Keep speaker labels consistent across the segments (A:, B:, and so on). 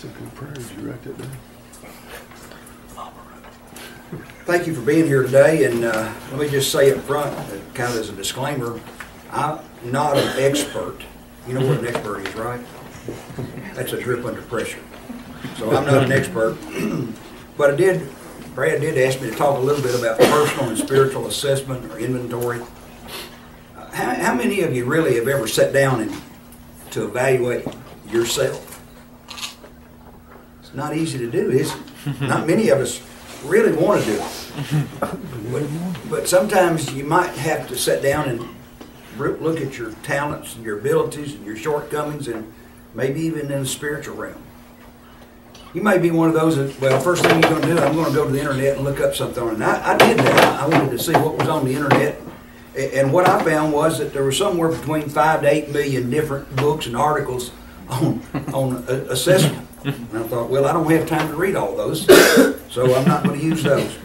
A: That's a good prayer. Did you write that down?
B: Thank you for being here today, and let me just say up front, kind of as a disclaimer, I'm not an expert. You know what an expert is, right? That's a drip under pressure. So I'm not an expert, but Brad did ask me to talk a little bit about personal and spiritual assessment or inventory. How many of you really have ever sat down and to evaluate yourself? It's not easy to do, is it? Not many of us really want to do it. But sometimes you might have to sit down and look at your talents and your abilities and your shortcomings, and maybe even in the spiritual realm. You may be one of those that, well, first thing you're going to do, I'm going to go to the internet and look up something on it. And I did that. I wanted to see what was on the internet. And what I found was that there was somewhere between 5 to 8 million different books and articles on assessment. And I thought, well, I don't have time to read all those, so I'm not going to use those.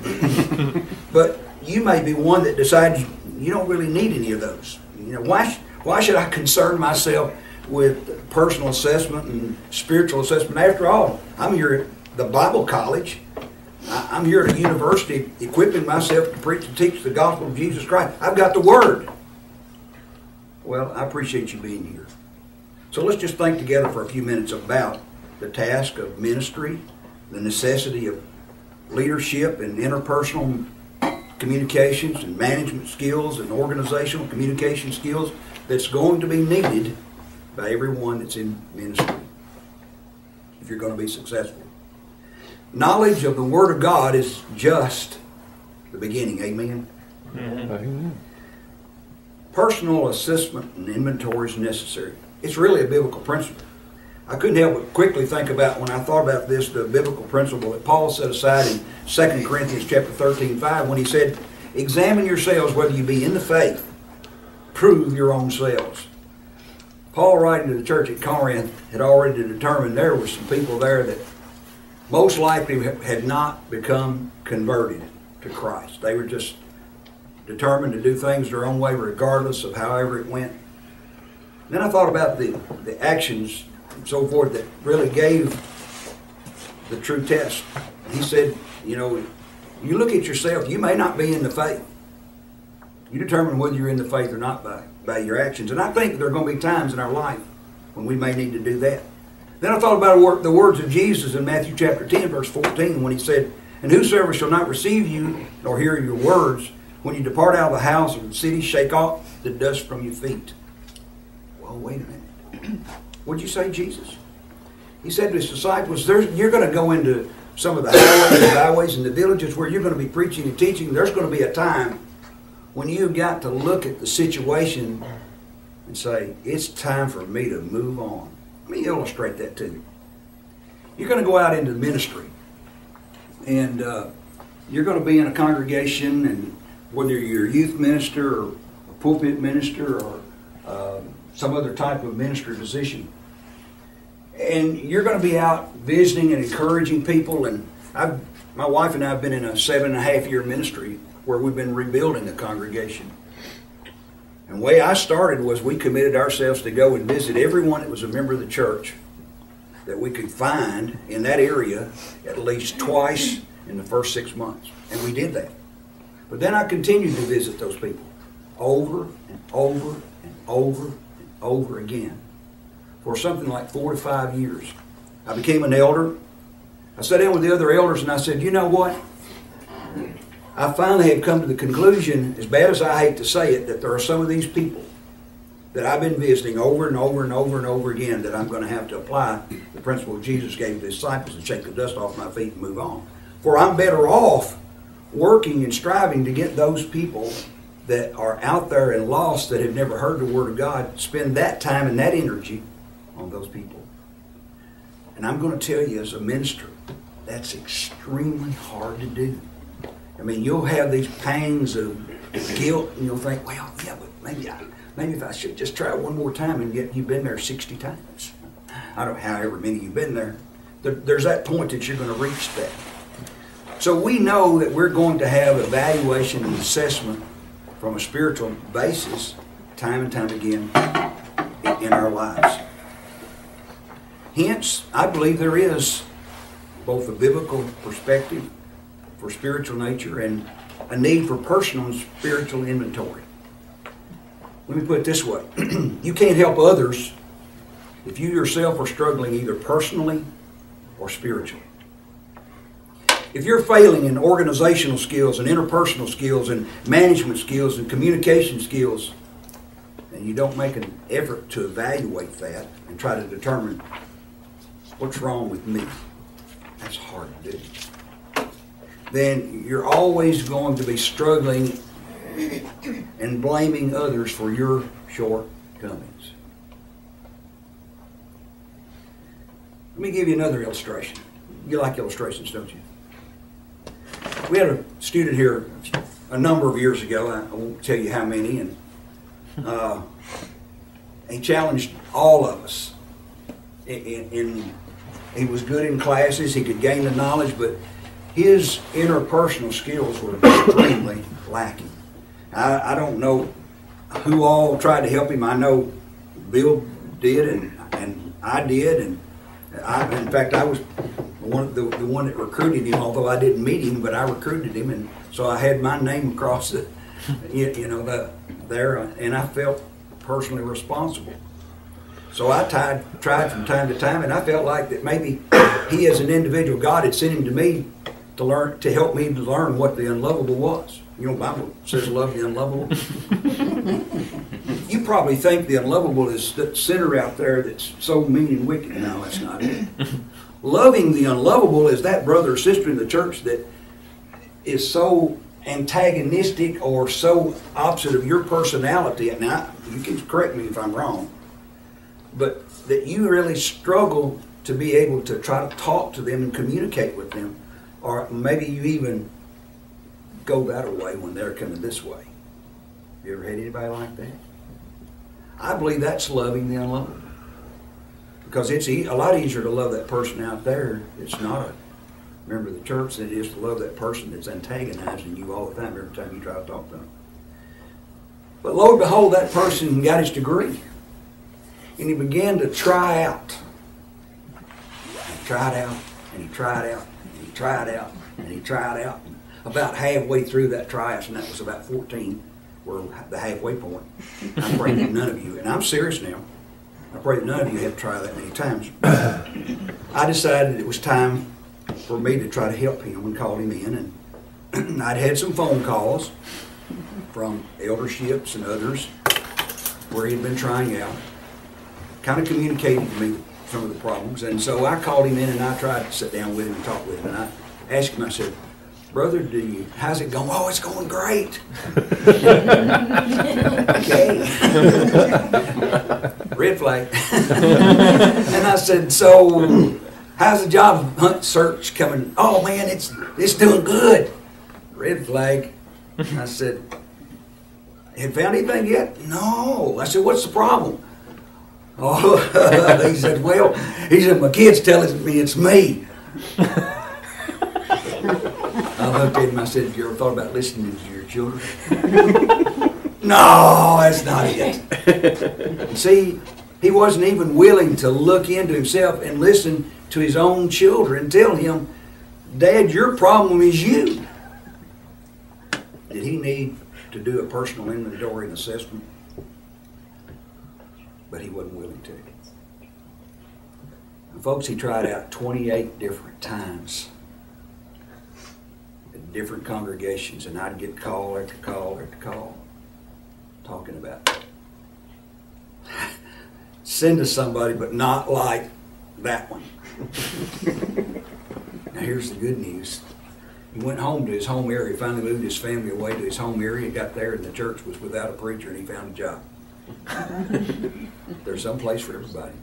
B: But you may be one that decides you don't really need any of those. You know, why should I concern myself with personal assessment and spiritual assessment? After all, I'm here at the Bible College. I'm here at a university equipping myself to preach and teach the gospel of Jesus Christ. I've got the Word. Well, I appreciate you being here. So let's just think together for a few minutes about the task of ministry, the necessity of leadership and interpersonal communications and management skills and organizational communication skills that's going to be needed by everyone that's in ministry if you're going to be successful. Knowledge of the Word of God is just the beginning. Amen?
A: Amen.
B: Personal assessment and inventory is necessary. It's really a biblical principle. I couldn't help but quickly think about, when I thought about this, the biblical principle that Paul set aside in 2 Corinthians chapter 13:5 when he said, examine yourselves whether you be in the faith. Prove your own selves. Paul, writing to the church at Corinth, had already determined there were some people there that most likely had not become converted to Christ. They were just determined to do things their own way regardless of however it went. Then I thought about the actions and so forth that really gave the true test. He said, you know, you look at yourself, you may not be in the faith. You determine whether you're in the faith or not by your actions. And I think there are going to be times in our life when we may need to do that. Then I thought about the words of Jesus in Matthew chapter 10, verse 14, when he said, and whosoever shall not receive you nor hear your words, when you depart out of the house or the city, shake off the dust from your feet. Well, wait a minute. What'd you say, Jesus? He said to his disciples, you're going to go into some of the highways and byways and the villages where you're going to be preaching and teaching. There's going to be a time when you've got to look at the situation and say, it's time for me to move on. Let me illustrate that to you. You're going to go out into ministry, and you're going to be in a congregation, and whether you're a youth minister or a pulpit minister or some other type of ministry position, and you're going to be out visiting and encouraging people. And my wife and I have been in a 7.5-year ministry where we've been rebuilding a congregation. And the way I started was we committed ourselves to go and visit everyone that was a member of the church that we could find in that area at least twice in the first 6 months. And we did that. But then I continued to visit those people over and over and over and over again for something like 4 to 5 years. I became an elder. I sat down with the other elders and I said, you know what? I finally have come to the conclusion, as bad as I hate to say it, that there are some of these people that I've been visiting over and over and over and over again that I'm going to have to apply the principle Jesus gave the disciples and shake the dust off my feet and move on. For I'm better off working and striving to get those people that are out there and lost that have never heard the Word of God, spend that time and that energy on those people. And I'm going to tell you, as a minister, that's extremely hard to do. I mean, you'll have these pangs of guilt, and you'll think, well, yeah, but maybe if I should just try one more time, and yet you've been there 60 times. I don't know however many you've been there. There's that point that you're going to reach that. So we know that we're going to have evaluation and assessment from a spiritual basis time and time again in our lives. Hence, I believe there is both a biblical perspective for spiritual nature and a need for personal and spiritual inventory. Let me put it this way. You can't help others if you yourself are struggling either personally or spiritually. If you're failing in organizational skills and interpersonal skills and management skills and communication skills, and you don't make an effort to evaluate that and try to determine what's wrong with me, that's hard to do, then you're always going to be struggling and blaming others for your shortcomings. Let me give you another illustration. You like illustrations, don't you? We had a student here a number of years ago, I won't tell you how many, and he challenged all of us. He was good in classes, he could gain the knowledge, but his interpersonal skills were extremely lacking. I don't know who all tried to help him. I know Bill did, and I did, and in fact, I was the one that recruited him, although I didn't meet him, but I recruited him, and so I had my name across the, there, and I felt personally responsible. So I tried from time to time, and I felt like that maybe he, as an individual, God had sent him to me to help me to learn what the unlovable was. You know, the Bible says love the unlovable. You probably think the unlovable is that sinner out there that's so mean and wicked. No, that's not it. Loving the unlovable is that brother or sister in the church that is so antagonistic or so opposite of your personality. Now, you can correct me if I'm wrong, but that you really struggle to be able to try to talk to them and communicate with them, or maybe you even go that way when they're coming this way. You ever had anybody like that? I believe that's loving the unlovable, because it's a lot easier to love that person out there that's not a member of the church than it is to love that person that's antagonizing you all the time every time you try to talk to them. But lo and behold, that person got his degree, and he began to try out. He tried out, and he tried out, and he tried out, and he tried out. About halfway through that tryout, and that was about 14, were the halfway point. I pray that none of you, and I'm serious now, I pray that none of you have to try that many times. I decided it was time for me to try to help him and called him in, and I'd had some phone calls from elderships and others where he'd been trying out, kind of communicated to me some of the problems, and so I called him in and I tried to sit down with him and talk with him, and I asked him, I said, "Brother, how's it going?" "Oh, it's going great." Okay. Red flag. And I said, "So, how's the job hunt search coming?" "Oh man, it's doing good." Red flag. I said, "Have found anything yet?" "No." I said, "What's the problem?" "Oh," he said, "My kid's telling me it's me." I looked at him, I said, "Have you ever thought about listening to your children?" "No, that's not it." See, he wasn't even willing to look into himself and listen to his own children tell him, "Dad, your problem is you." Did he need to do a personal inventory and assessment? But he wasn't willing to. And folks, he tried out 28 different times at different congregations, and I'd get call after call after call talking about send to somebody, but not like that one. Now here's the good news. He went home to his home area, finally moved his family away to his home area, got there and the church was without a preacher and he found a job. There's some place for everybody.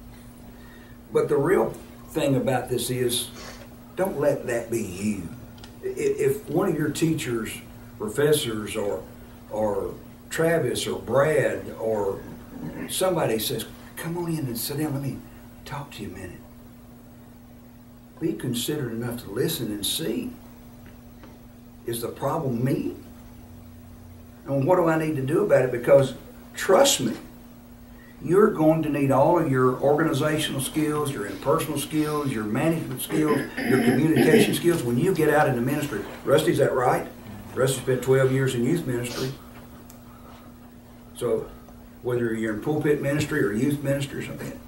B: But the real thing about this is, don't let that be you. If one of your teachers, professors, or Travis or Brad or somebody says, "Come on in and sit down, let me talk to you a minute," be considerate enough to listen and see, is the problem me? And what do I need to do about it? Because trust me, you're going to need all of your organizational skills, your interpersonal skills, your management skills, your communication skills when you get out into ministry. Rusty's that right? Rusty spent 12 years in youth ministry. So whether you're in pulpit ministry or youth ministry or something,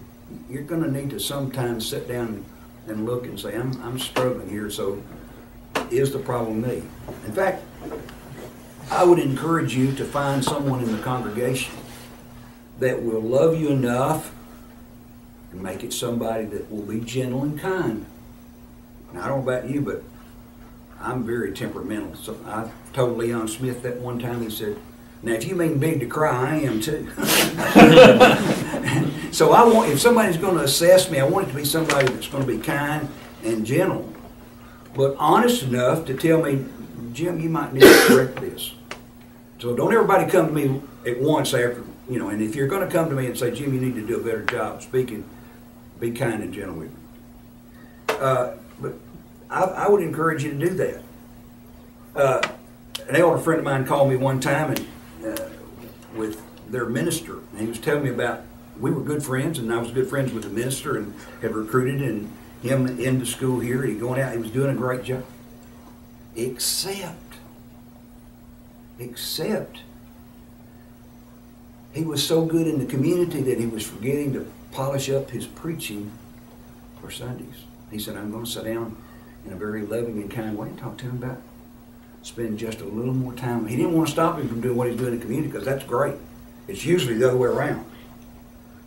B: you're going to need to sometimes sit down and look and say, I'm struggling here, so is the problem me? In fact, I would encourage you to find someone in the congregation that will love you enough and make it somebody that will be gentle and kind. Now, I don't know about you, but I'm very temperamental. So I told Leon Smith that one time. He said, now if you mean big to cry, I am too. So I want, if somebody's going to assess me, I want it to be somebody that's going to be kind and gentle, but honest enough to tell me, Jim, you might need to correct this. So don't everybody come to me at once after, you know, and if you're going to come to me and say, Jim, you need to do a better job speaking, be kind and gentle with me. But I would encourage you to do that. An elder friend of mine called me one time and with their minister, and he was telling me about, we were good friends, and I was good friends with the minister and had recruited him into school here. He going out, he was doing a great job. Except he was so good in the community that he was forgetting to polish up his preaching for Sundays. He said, I'm going to sit down in a very loving and kind way and talk to him about spending just a little more time. He didn't want to stop him from doing what he's doing in the community, because that's great. It's usually the other way around.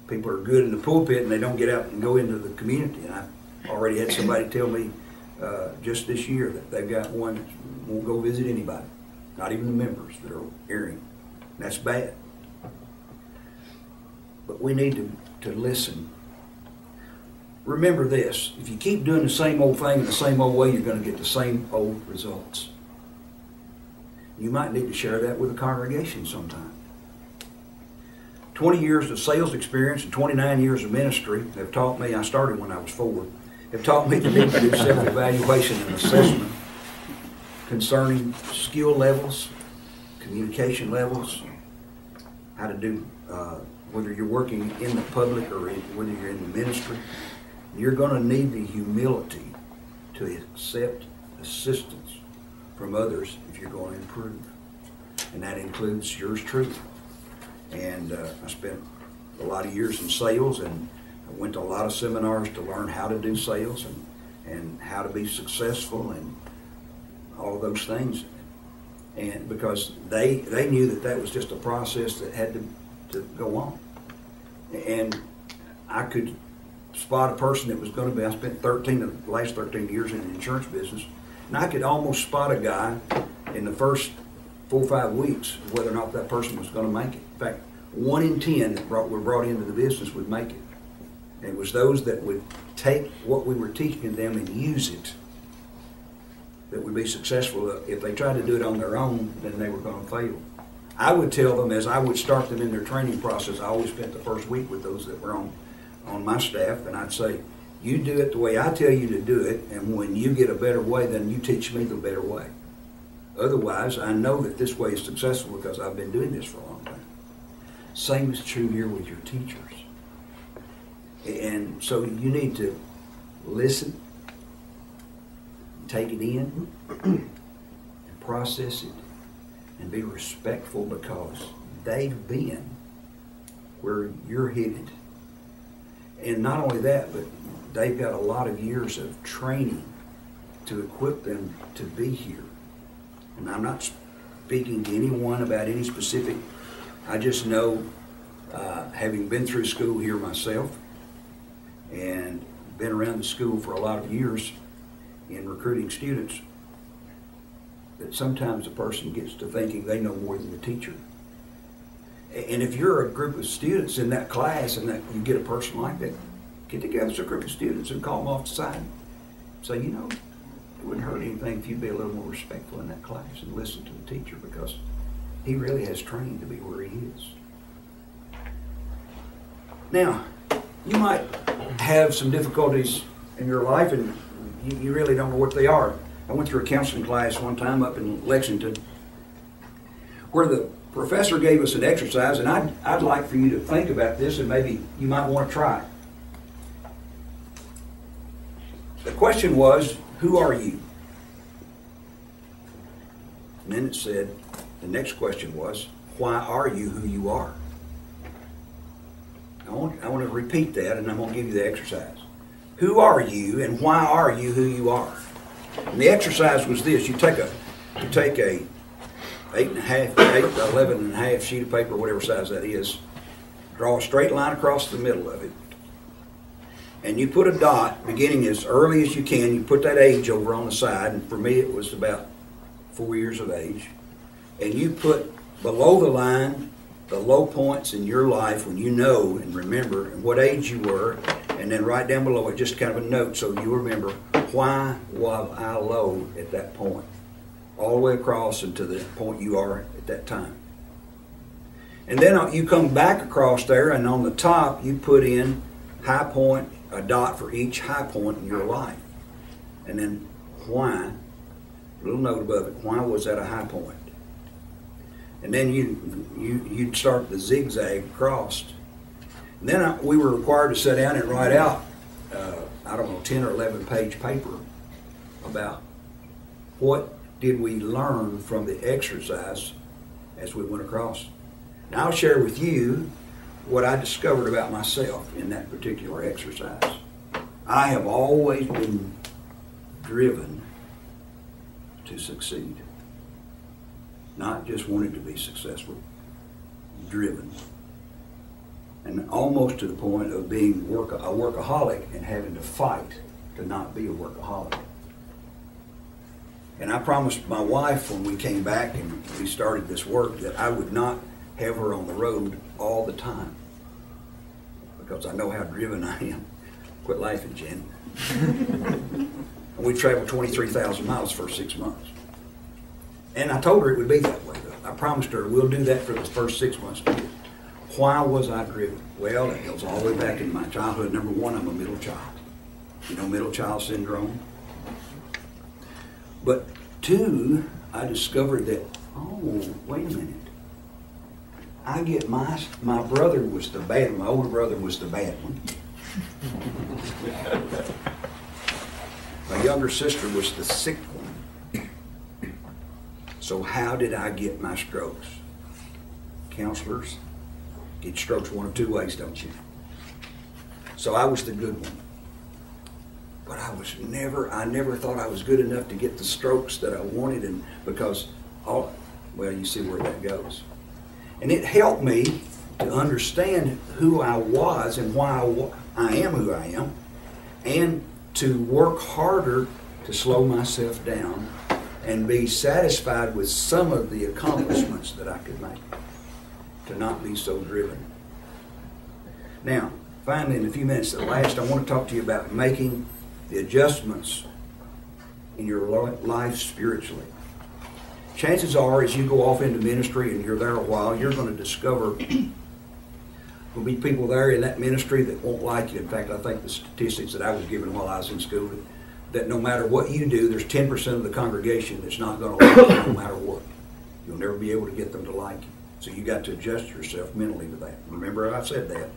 B: People are good in the pulpit and they don't get out and go into the community. And I've already had somebody tell me just this year that they've got one that won't go visit anybody, not even the members that are hearing. That's bad. But we need to listen. Remember this, if you keep doing the same old thing in the same old way, you're going to get the same old results. You might need to share that with the congregation sometime. 20 years of sales experience and 29 years of ministry have taught me, I started when I was 4, have taught me to need to do self-evaluation and assessment concerning skill levels, communication levels, how to do, whether you're working in the public or whether you're in the ministry. You're going to need the humility to accept assistance from others if you're going to improve. And that includes yours truly. And I spent a lot of years in sales, and I went to a lot of seminars to learn how to do sales and how to be successful and all of those things. And because they knew that was just a process that had to go on. And I could spot a person that was going to be, I spent the last 13 years in the insurance business, and I could almost spot a guy in the first 4 or 5 weeks whether or not that person was going to make it. In fact, 1 in 10 that were brought into the business would make it. And it was those that would take what we were teaching them and use it that would be successful. If they tried to do it on their own, then they were going to fail. I would tell them, as I would start them in their training process, I always spent the first week with those that were on my staff, and I'd say, you do it the way I tell you to do it, and when you get a better way, then you teach me the better way. Otherwise, I know that this way is successful because I've been doing this for a long time. Same is true here with your teachers. And so you need to listen, take it in, and process it, and be respectful because they've been where you're headed. And not only that, but they've got a lot of years of training to equip them to be here. And I'm not speaking to anyone about any specific, I just know, having been through school here myself and been around the school for a lot of years in recruiting students, that sometimes a person gets to thinking they know more than the teacher. And if you're a group of students in that class and that you get a person like that, get together with a group of students and call them off the side. Say, you know, it wouldn't hurt anything if you'd be a little more respectful in that class and listen to the teacher, because he really has trained to be where he is. Now, you might have some difficulties in your life and you really don't know what they are. I went through a counseling class one time up in Lexington where the professor gave us an exercise, and I'd like for you to think about this, and maybe you might want to try it. The question was, who are you? And then it said, the next question was, why are you who you are? I want to repeat that, and I'm going to give you the exercise. Who are you, and why are you who you are? And the exercise was this: you take a 11.5 sheet of paper, whatever size that is, draw a straight line across the middle of it, and you put a dot beginning as early as you can. You put that age over on the side, and for me it was about 4 years of age, and you put below the line the low points in your life when you know and remember and what age you were, and then right down below it just kind of a note so you remember, why was I low at that point, all the way across into the point you are at that time. And then you come back across there, and on the top you put in high point, a dot for each high point in your life, and then why, a little note above it, why was that a high point? And then you'd start the zigzag across. And then we were required to sit down and write out, 10 or 11 page paper about what did we learn from the exercise as we went across. Now I'll share with you what I discovered about myself in that particular exercise. I have always been driven to succeed. Not just wanted to be successful, driven. And almost to the point of being a workaholic and having to fight to not be a workaholic. And I promised my wife when we came back and we started this work that I would not have her on the road all the time, because I know how driven I am. Quit laughing, Jen. And we traveled 23,000 miles the first 6 months. And I told her it would be that way, though. I promised her we'll do that for the first 6 months. Why was I driven? Well, it goes all the way back in my childhood. Number one, I'm a middle child. You know middle child syndrome? But two, I discovered that, oh, wait a minute. I get my brother was the bad one. My older brother was the bad one. My younger sister was the sick one. So how did I get my strokes? Counselors get strokes one of two ways, don't you? So I was the good one. But I never thought I was good enough to get the strokes that I wanted, and because, well, you see where that goes. And it helped me to understand who I was and why I am who I am, and to work harder to slow myself down and be satisfied with some of the accomplishments that I could make, to not be so driven. Now, finally, in a few minutes at last, I want to talk to you about making the adjustments in your life spiritually. Chances are, as you go off into ministry and you're there a while, you're going to discover there'll be people there in that ministry that won't like you. In fact, I think the statistics that I was given while I was in school, that no matter what you do, there's 10% of the congregation that's not going to like you no matter what. You'll never be able to get them to like you. So you got to adjust yourself mentally to that. Remember I said that.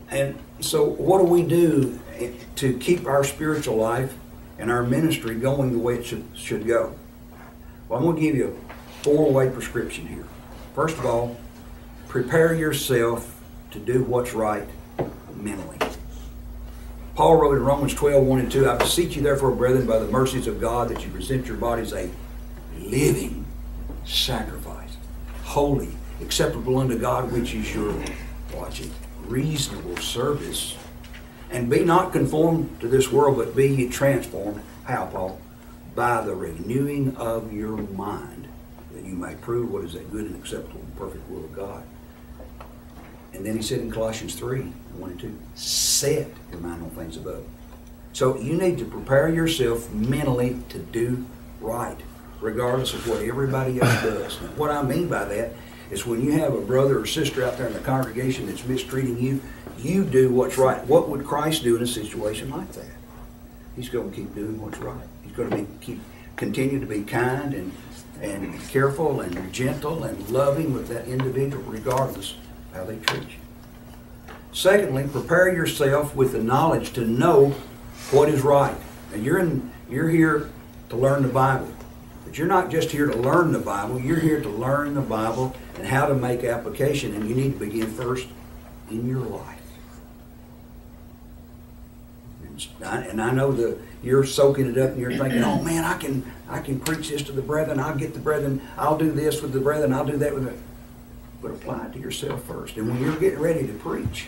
B: And so what do we do to keep our spiritual life and our ministry going the way it should go? Well, I'm going to give you a 4-way prescription here. First of all, prepare yourself to do what's right mentally. Paul wrote in Romans 12:1 and 2, I beseech you therefore, brethren, by the mercies of God, that you present your bodies a living sacrifice, holy, acceptable unto God, which is your, watch it, reasonable service. And be not conformed to this world, but be ye transformed. How, Paul? By the renewing of your mind, that you may prove what is that good and acceptable and perfect will of God. And then he said in Colossians 3:1 and 2, set your mind on things above. So you need to prepare yourself mentally to do right, regardless of what everybody else does. Now, what I mean by that is when you have a brother or sister out there in the congregation that's mistreating you, you do what's right. What would Christ do in a situation like that? He's going to keep doing what's right. He's going to continue to be kind and and be careful and gentle and loving with that individual regardless of how they treat you. Secondly, prepare yourself with the knowledge to know what is right. And you're here to learn the Bible. But you're not just here to learn the Bible, you're here to learn the Bible and how to make application, and you need to begin first in your life. And I know that you're soaking it up and you're thinking, oh man, I can preach this to the brethren, I'll get the brethren, I'll do this with the brethren, I'll do that with them. But apply it to yourself first. And when you're getting ready to preach,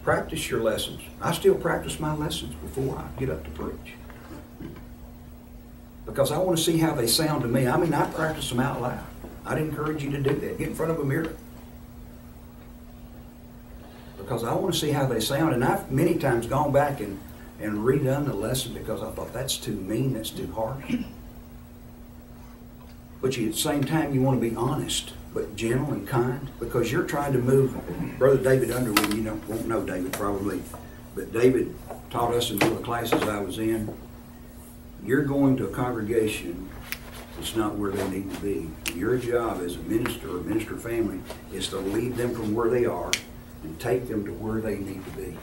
B: practice your lessons. I still practice my lessons before I get up to preach. Because I want to see how they sound to me. I mean, I practice them out loud. I'd encourage you to do that. Get in front of a mirror. Because I want to see how they sound. And I've many times gone back and redone the lesson because I thought that's too mean, that's too harsh. But at the same time, you want to be honest, but gentle and kind, because you're trying to move. Brother David Underwood, you won't know David probably, but David taught us in one of the classes I was in. You're going to a congregation that's not where they need to be. Your job as a minister or minister family is to lead them from where they are and take them to where they need to be.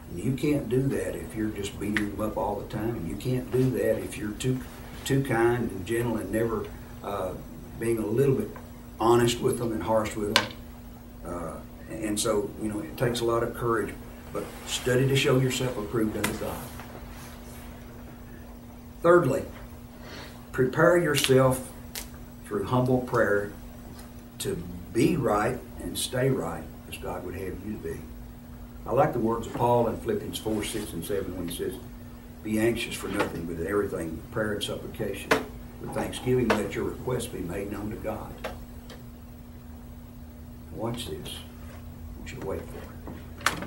B: And you can't do that if you're just beating them up all the time. You can't do that if you're too kind and gentle and never being a little bit honest with them and harsh with them. And so, it takes a lot of courage. But study to show yourself approved unto God. Thirdly, prepare yourself through humble prayer to be right and stay right as God would have you to be. I like the words of Paul in Philippians 4, 6, and 7 when he says, be anxious for nothing, but in everything, with prayer and supplication, with thanksgiving, let your requests be made known to God. Watch this. I want you to wait for it.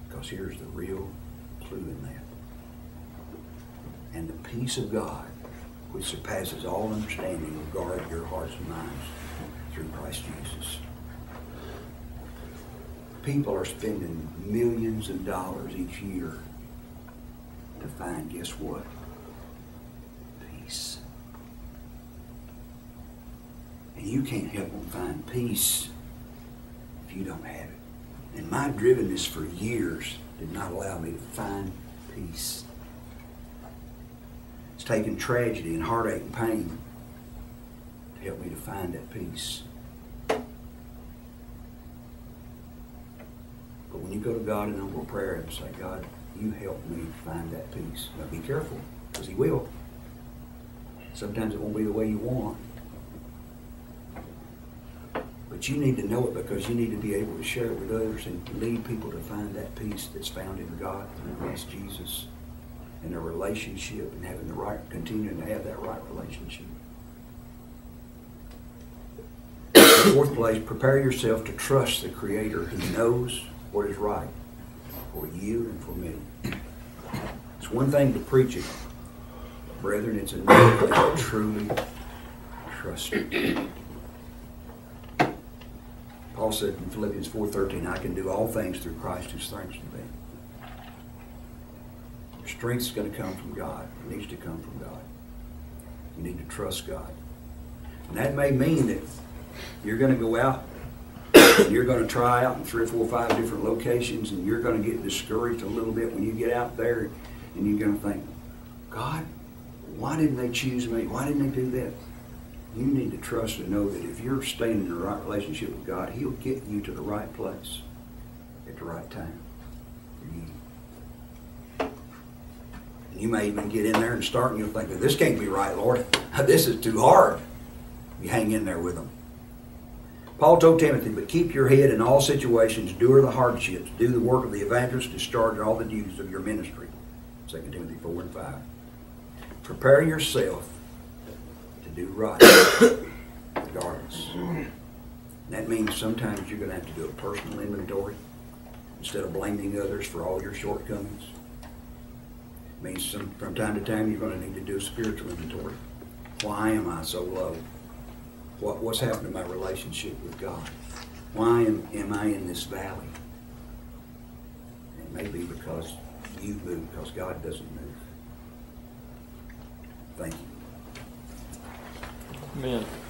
B: Because here's the real clue in that. And the peace of God, which surpasses all understanding, will guard your hearts and minds through Christ Jesus. People are spending millions of dollars each year to find, guess what? Peace. And you can't help them find peace if you don't have it. And my drivenness for years did not allow me to find peace. It's taken tragedy and heartache and pain to help me to find that peace. But when you go to God in humble prayer and say, God, you help me find that peace. Now be careful, because He will. Sometimes it won't be the way you want. But you need to know it because you need to be able to share it with others and lead people to find that peace that's found in God through Christ Jesus. And a relationship and having the right, continuing to have that right relationship. In the fourth place, prepare yourself to trust the Creator who knows what is right for you and for me. It's one thing to preach it, but brethren, it's another thing to truly trust it. Paul said in Philippians 4:13, I can do all things through Christ who strengthens me. Your strength is going to come from God. It needs to come from God. You need to trust God. And that may mean that you're going to go out and you're going to try out in 3 or 4 or 5 different locations, and you're going to get discouraged a little bit when you get out there, and you're going to think, God, why didn't they choose me? Why didn't they do that? You need to trust and know that if you're staying in the right relationship with God, He'll get you to the right place at the right time for you. And you may even get in there and start and you'll think, this can't be right, Lord. This is too hard. You hang in there with them. Paul told Timothy, but keep your head in all situations, endure the hardships, do the work of the evangelist, discharge all the duties of your ministry. 2 Timothy 4 and 5. Prepare yourself to do right, regardless. And that means sometimes you're going to have to do a personal inventory instead of blaming others for all your shortcomings. It means from time to time you're going to need to do a spiritual inventory. Why am I so low? What's happened to my relationship with God? Why am I in this valley? It may be because you move, because God doesn't move. Thank you.
C: Amen.